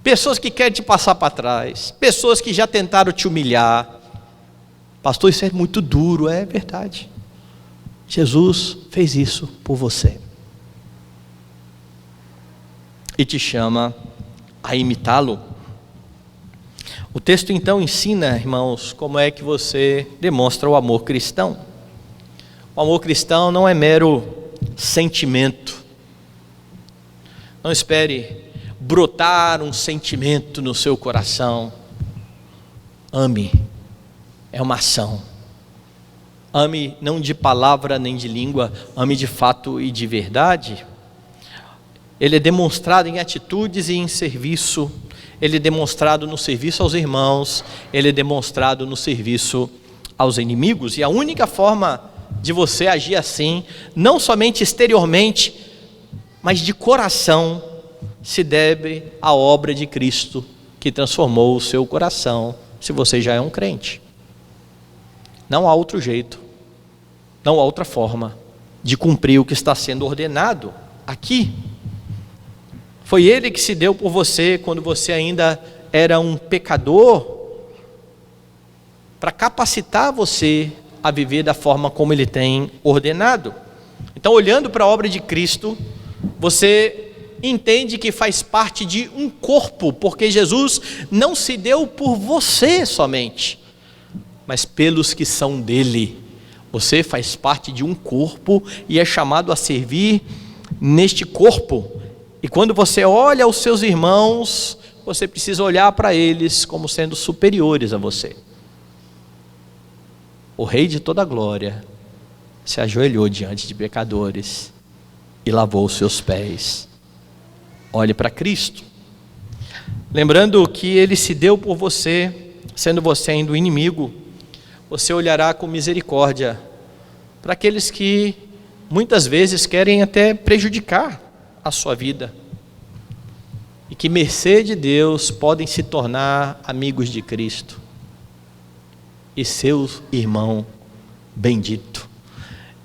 pessoas que querem te passar para trás, pessoas que já tentaram te humilhar. Pastor, isso é muito duro. É verdade. Jesus fez isso por você e te chama a imitá-lo. O texto então ensina, irmãos, como é que você demonstra o amor cristão. O amor cristão não é mero sentimento. Não espere brotar um sentimento no seu coração. Ame. É uma ação. Ame não de palavra nem de língua, ame de fato e de verdade. Ele é demonstrado em atitudes e em serviço. Ele é demonstrado no serviço aos irmãos. Ele é demonstrado no serviço aos inimigos. E a única forma de você agir assim, não somente exteriormente, mas de coração, se deve à obra de Cristo que transformou o seu coração, se você já é um crente. Não há outro jeito, não há outra forma de cumprir o que está sendo ordenado aqui. Foi Ele que se deu por você quando você ainda era um pecador, para capacitar você a viver da forma como Ele tem ordenado. Então, olhando para a obra de Cristo, você entende que faz parte de um corpo, porque Jesus não se deu por você somente, mas pelos que são dele. Você faz parte de um corpo e é chamado a servir neste corpo. E quando você olha aos seus irmãos, você precisa olhar para eles como sendo superiores a você. O Rei de toda a glória se ajoelhou diante de pecadores e lavou os seus pés. Olhe para Cristo, lembrando que Ele se deu por você, sendo você ainda o inimigo. Você olhará com misericórdia para aqueles que muitas vezes querem até prejudicar a sua vida, e que, mercê de Deus, podem se tornar amigos de Cristo e seu irmão bendito.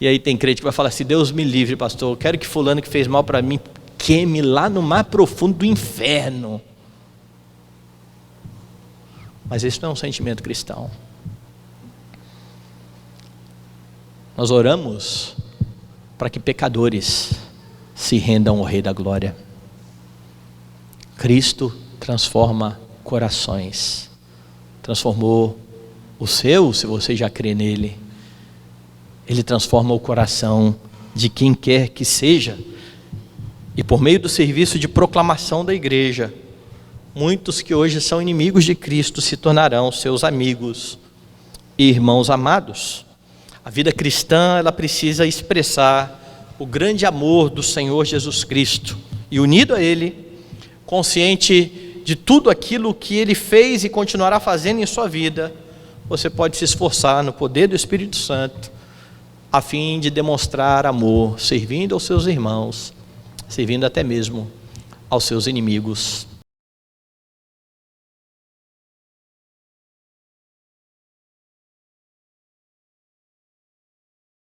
E aí tem crente que vai falar assim: Deus me livre, pastor, eu quero que fulano que fez mal para mim queime lá no mar profundo do inferno. Mas esse não é um sentimento cristão. Nós oramos para que pecadores se rendam ao Rei da Glória. Cristo transforma corações. Transformou o seu, se você já crê nele. Ele transforma o coração de quem quer que seja. E por meio do serviço de proclamação da igreja, muitos que hoje são inimigos de Cristo se tornarão seus amigos e irmãos amados. A vida cristã, ela precisa expressar o grande amor do Senhor Jesus Cristo. E unido a Ele, consciente de tudo aquilo que Ele fez e continuará fazendo em sua vida, você pode se esforçar no poder do Espírito Santo, a fim de demonstrar amor, servindo aos seus irmãos, servindo até mesmo aos seus inimigos.